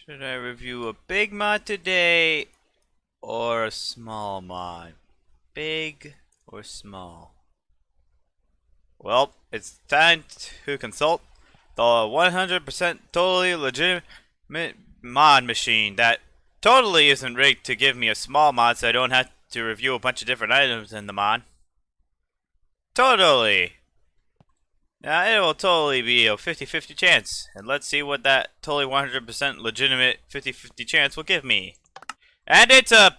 Should I review a big mod today or a small mod? Big or small? Well, it's time to consult the 100% totally legitimate mod machine that totally isn't rigged to give me a small mod so I don't have to review a bunch of different items in the mod. Totally! Now, it will totally be a 50-50 chance, and let's see what that totally 100% legitimate 50-50 chance will give me. And it's a...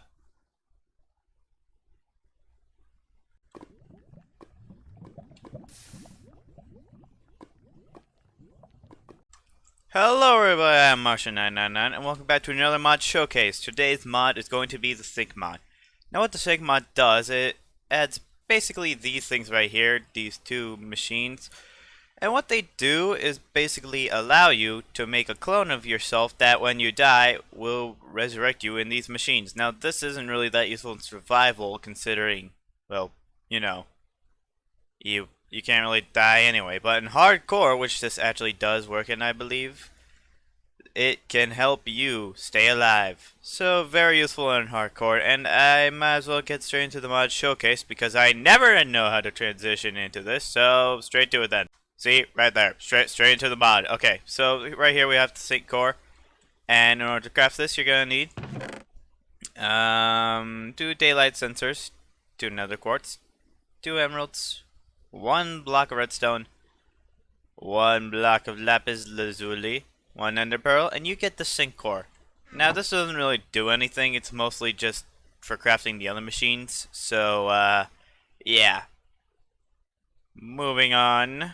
Hello everybody, I'm Martian999, and welcome back to another mod showcase. Today's mod is going to be the sync mod. Now what the sync mod does, it adds basically these things right here, these two machines. And what they do is basically allow you to make a clone of yourself that when you die will resurrect you in these machines. Now this isn't really that useful in survival considering, well, you know, you can't really die anyway. But in hardcore, which this actually does work in I believe, it can help you stay alive. So very useful in hardcore, and I might as well get straight into the mod showcase because I never know how to transition into this, so straight to it then. See, right there, straight into the mod. Okay, so right here we have the sync core, and in order to craft this, you're gonna need 2 daylight sensors, 2 nether quartz, 2 emeralds, 1 block of redstone, 1 block of lapis lazuli, 1 ender pearl, and you get the sync core. Now this doesn't really do anything. It's mostly just for crafting the other machines. So yeah. Moving on.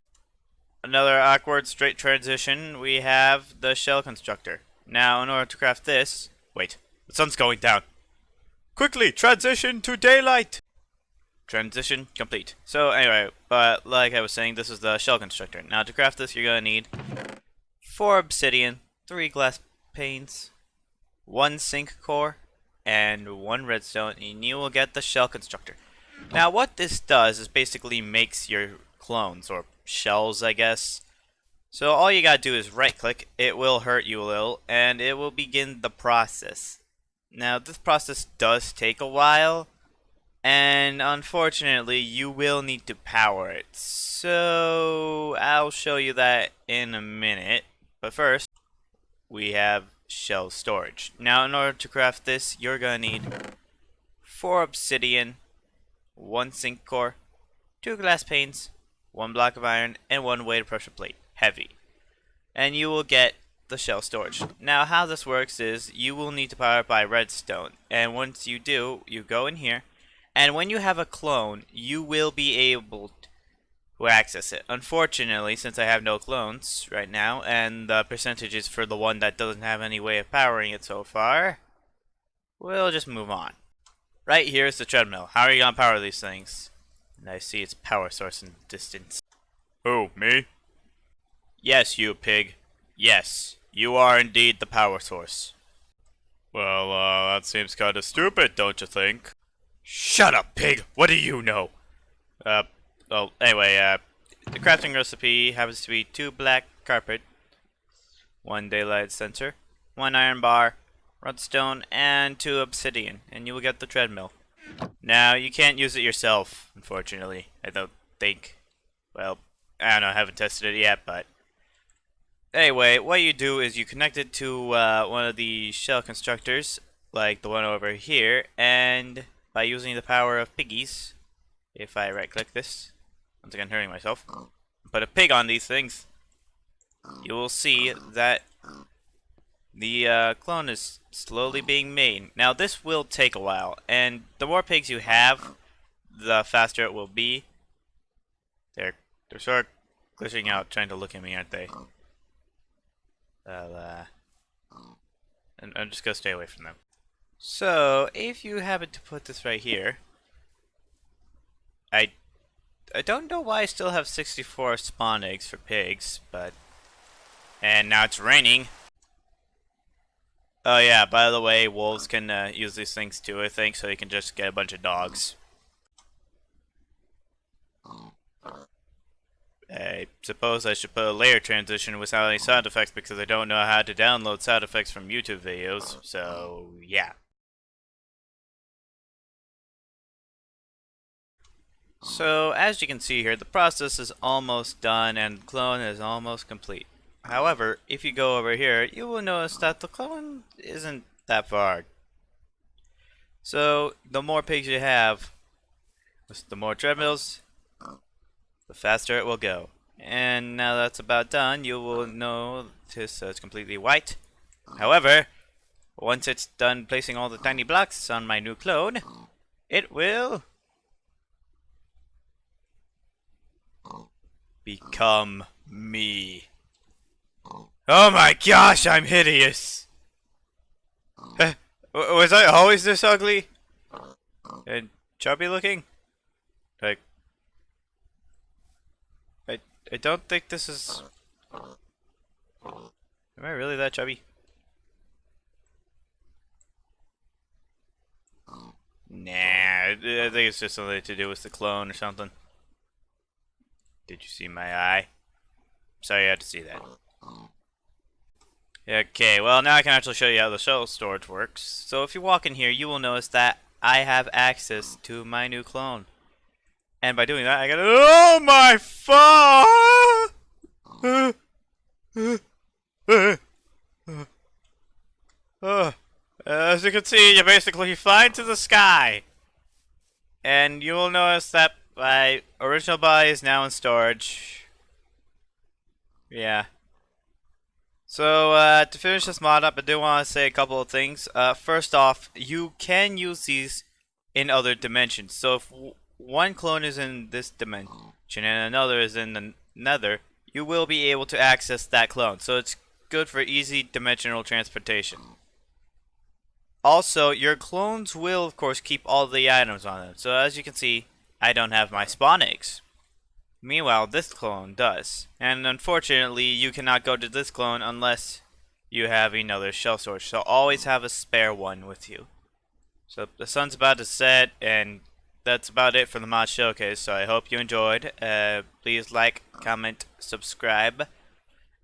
Another awkward straight transition, we have the shell constructor. Now, in order to craft this... Wait, the sun's going down. Quickly, transition to daylight! Transition complete. So, anyway, but like I was saying, this is the shell constructor. Now, to craft this, you're going to need 4 obsidian, 3 glass panes, 1 sync core, and 1 redstone, and you will get the shell constructor. Now, what this does is basically makes your clones, or shells, I guess. So all you gotta do is right click, it will hurt you a little, and it will begin the process. Now this process does take a while, and unfortunately you will need to power it. So I'll show you that in a minute, but first we have shell storage. Now in order to craft this, you're gonna need 4 obsidian, 1 sync core, 2 glass panes, 1 block of iron, and 1 weighted pressure plate, heavy. And you will get the shell storage. Now how this works is you will need to power it by redstone, and once you do, you go in here, and when you have a clone, you will be able to access it. Unfortunately, since I have no clones right now, and the percentage is for the one that doesn't have any way of powering it so far, we'll just move on. Right here is the treadmill. How are you gonna power these things? And I see its power source in the distance. Who, me? Yes, you pig. Yes, you are indeed the power source. Well, that seems kinda stupid, don't you think? Shut up, pig! What do you know? Well, anyway, the crafting recipe happens to be 2 black carpet, 1 daylight sensor, 1 iron bar, redstone, and 2 obsidian, and you will get the treadmill. Now, you can't use it yourself, unfortunately. I don't think. Well, I don't know, I haven't tested it yet, but... Anyway, what you do is you connect it to one of the shell constructors, like the one over here, and by using the power of piggies, if I right-click this, once again hurting myself, put a pig on these things, you will see that the clone is slowly being made. Now this will take a while, and the more pigs you have, the faster it will be. They're sort of glitching out, trying to look at me, aren't they? Well, I'm just gonna stay away from them. So if you happen to put this right here, I don't know why I still have 64 spawn eggs for pigs, but and now it's raining. Oh yeah, by the way, wolves can use these things too, I think, so you can just get a bunch of dogs. I suppose I should put a layer transition without any sound effects because I don't know how to download sound effects from YouTube videos, so yeah. So as you can see here, the process is almost done and the clone is almost complete. However, if you go over here, you will notice that the clone isn't that far. So the more pigs you have, the more treadmills, the faster it will go. And now that's about done, you will notice it's completely white. However, once it's done placing all the tiny blocks on my new clone, it will become me. Oh my gosh, I'm hideous! Was I always this ugly? And chubby looking? Like, I don't think this is... Am I really that chubby? Nah, I think it's just something to do with the clone or something. Did you see my eye? Sorry you had to see that. Okay, well now I can actually show you how the shell storage works. So if you walk in here, you will notice that I have access to my new clone. And by doing that, I got oh my as you can see, you basically fly into the sky. And you will notice that my original body is now in storage. Yeah. So, to finish this mod up, I do want to say a couple of things. First off, you can use these in other dimensions. So if one clone is in this dimension and another is in the nether, you will be able to access that clone. So it's good for easy dimensional transportation. Also, your clones will, of course, keep all the items on them. So as you can see, I don't have my spawn eggs. Meanwhile, this clone does. And unfortunately, you cannot go to this clone unless you have another shell storage. So always have a spare one with you. So the sun's about to set, and that's about it for the mod showcase. So I hope you enjoyed. Please like, comment, subscribe.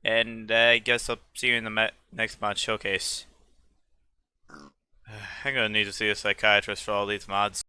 And I guess I'll see you in the next mod showcase. I'm gonna need to see a psychiatrist for all these mods.